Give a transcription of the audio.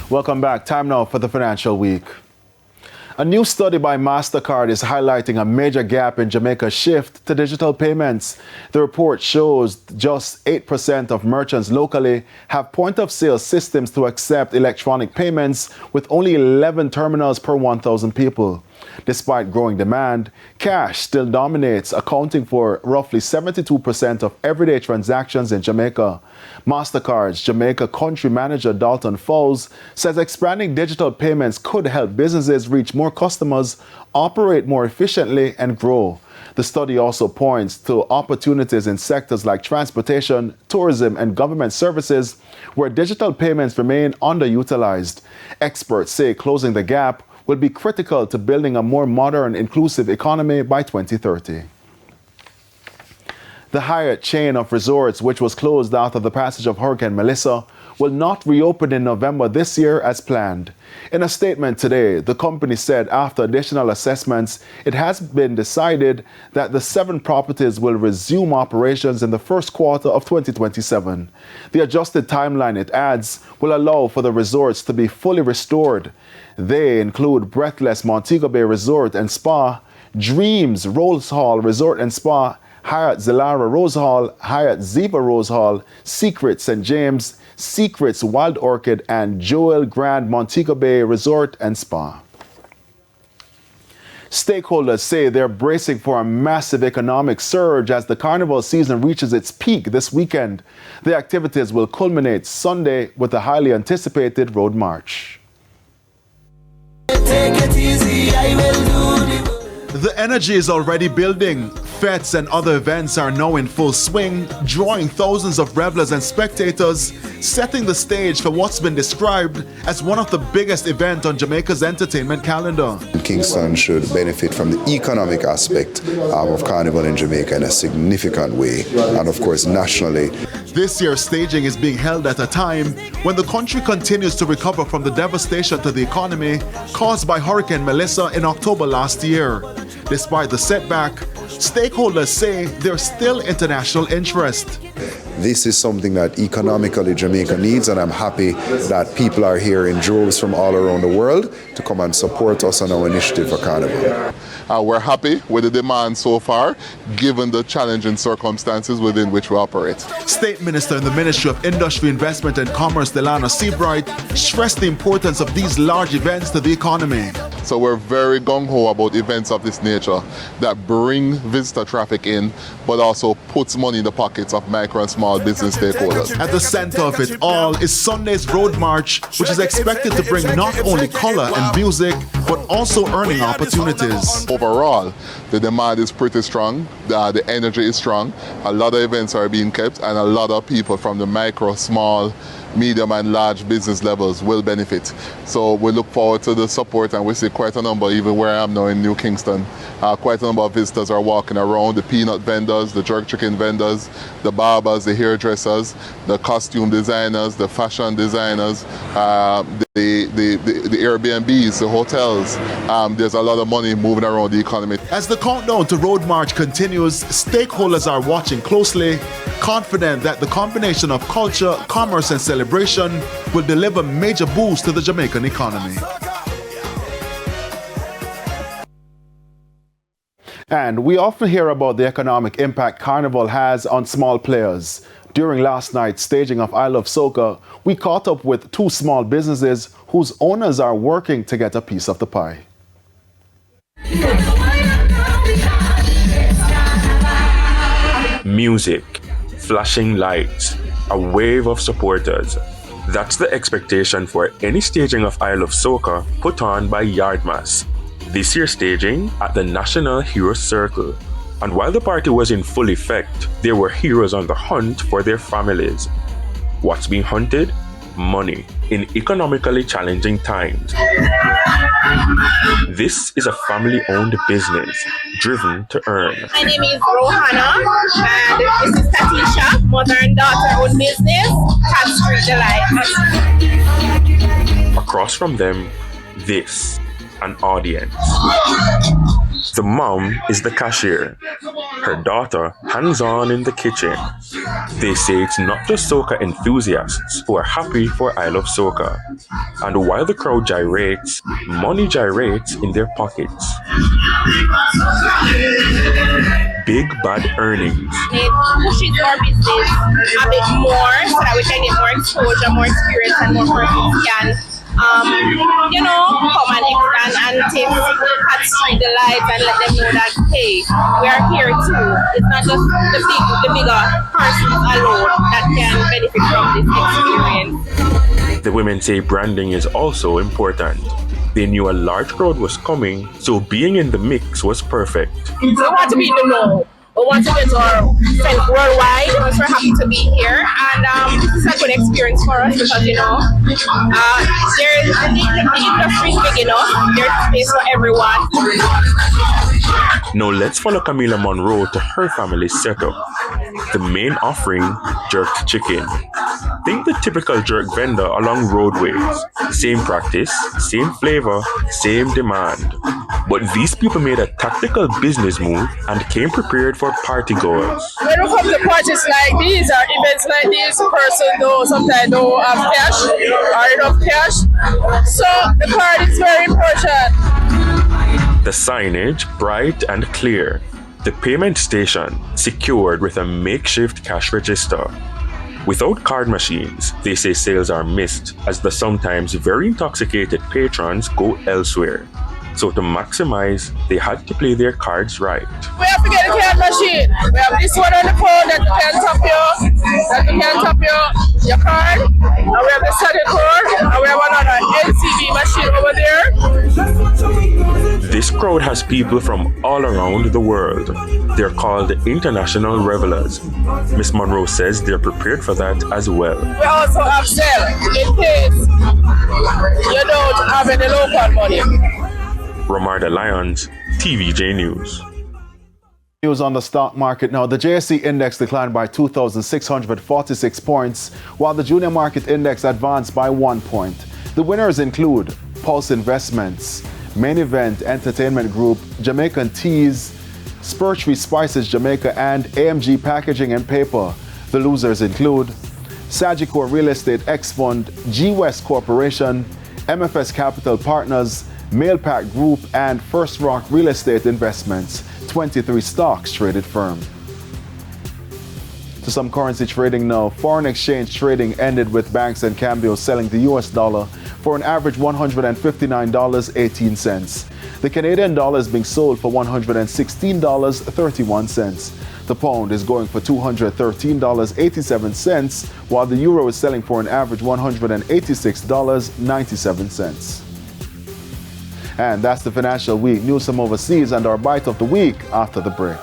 Welcome back. Time now for the Financial Week. A new study by MasterCard is highlighting a major gap in Jamaica's shift to digital payments. The report shows just 8% of merchants locally have point-of-sale systems to accept electronic payments, with only 11 terminals per 1,000 people. Despite growing demand, cash still dominates, accounting for roughly 72% of everyday transactions in Jamaica. MasterCard's Jamaica country manager Dalton Fowles says expanding digital payments could help businesses reach more customers, operate more efficiently, and grow. The study also points to opportunities in sectors like transportation, tourism, and government services, where digital payments remain underutilized. Experts say closing the gap will be critical to building a more modern, inclusive economy by 2030. The Hyatt chain of resorts, which was closed after the passage of Hurricane Melissa, will not reopen in November this year as planned. In a statement today, the company said after additional assessments, it has been decided that the 7 properties will resume operations in the first quarter of 2027. The adjusted timeline, it adds, will allow for the resorts to be fully restored. They include Breathless Montego Bay Resort and Spa, Dreams Rose Hall Resort and Spa, Hyatt Zilara Rose Hall, Hyatt Ziva Rose Hall, Secret St. James, Secrets Wild Orchid, and Joel Grand Montego Bay Resort and Spa. Stakeholders say they're bracing for a massive economic surge as the carnival season reaches its peak this weekend. The activities will culminate Sunday with the highly anticipated Road March. Take it easy, I will do the energy is already building. Fetes and other events are now in full swing, drawing thousands of revelers and spectators, setting the stage for what's been described as one of the biggest events on Jamaica's entertainment calendar. Kingston should benefit from the economic aspect of Carnival in Jamaica in a significant way, and of course nationally. This year's staging is being held at a time when the country continues to recover from the devastation to the economy caused by Hurricane Melissa in October last year. Despite the setback, stakeholders say there's still international interest. This is something that economically Jamaica needs, and I'm happy that people are here in droves from all around the world to come and support us on our initiative for Carnival. We're happy with the demand so far, given the challenging circumstances within which we operate. State Minister in the Ministry of Industry, Investment and Commerce, Delano Seabright, stressed the importance of these large events to the economy. So we're very gung-ho about events of this nature that bring visitor traffic in, but also puts money in the pockets of micro and small business stakeholders. At the center of it all is Sunday's Road March, which is expected to bring not only color and music, but also earning opportunities. Overall, the demand is pretty strong, the energy is strong, a lot of events are being kept, and a lot of people from the micro, small, medium and large business levels will benefit. So we look forward to the support, and we see quite a number, even where I am now in New Kingston, quite a number of visitors are walking around, the peanut vendors, the jerk chicken vendors, the barbers, the hairdressers, the costume designers, the fashion designers, the Airbnbs, the hotels. There's a lot of money moving around the economy. As the countdown to Road March continues, stakeholders are watching closely, confident that the combination of culture, commerce and celebration will deliver major boost to the Jamaican economy. And we often hear about the economic impact Carnival has on small players. During last night's staging of I Love Soca, we caught up with 2 small businesses whose owners are working to get a piece of the pie. Music, flashing lights, a wave of supporters. That's the expectation for any staging of I Love Soca put on by Yardmass. This year's staging at the National Heroes Circle. And while the party was in full effect, there were heroes on the hunt for their families. What's being hunted? Money in economically challenging times. This is a family-owned business, driven to earn. My name is Rohana, and this is Tatisha, mother and daughter-owned business, Cat Street Delight. Across from them, this, an audience. The mom is the cashier. Her daughter hands-on in the kitchen. They say it's not just soca enthusiasts who are happy for I Love Soca. And while the crowd gyrates, money gyrates in their pockets. Big bad earnings. It pushes our business a bit more so that we can get more exposure, more experience, and more persons can come and expand and take Cat Street the lights and let them know that, hey, we are here too. It's not just the bigger persons alone that can benefit from this experience. The women say branding is also important. They knew a large crowd was coming, so being in the mix was perfect. We want to be in the know. We want to get our friends worldwide. We're happy to be here, and this is a good experience for us because the industry is big enough. There's space for everyone. Now let's follow Camila Monroe to her family's setup. The main offering, jerked chicken. Think the typical jerk vendor along roadways. Same practice, same flavor, same demand. But these people made a tactical business move and came prepared for partygoers. When we come to parties like these or events like these, person sometimes don't have cash or enough cash. So the card is very important. The signage bright and clear. The payment station secured with a makeshift cash register. Without card machines, they say sales are missed as the sometimes very intoxicated patrons go elsewhere. So to maximize, they had to play their cards right. We have to get a card machine. We have this one on the phone that can top your card. And we have the second card. And we have another LCD machine over there. This crowd has people from all around the world. They're called international revelers. Miss Monroe says they're prepared for that as well. We also have sale in case you don't have any local money. Romarda Lyons, TVJ News. News on the stock market now. The JSE index declined by 2,646 points, while the junior market index advanced by 1 point. The winners include Pulse Investments, Main Event Entertainment Group, Jamaican Teas, Spiritual Spices Jamaica, and AMG Packaging and Paper. The losers include Sagicor Real Estate X Fund, G West Corporation, MFS Capital Partners, Mailpack Group, and First Rock Real Estate Investments. 23 stocks traded firm. To some currency trading now. Foreign exchange trading ended with banks and Cambio selling the US dollar for an average $159.18. The Canadian dollar is being sold for $116.31. The pound is going for $213.87, while the euro is selling for an average $186.97. And that's the Financial Week. News from overseas and our bite of the week after the break.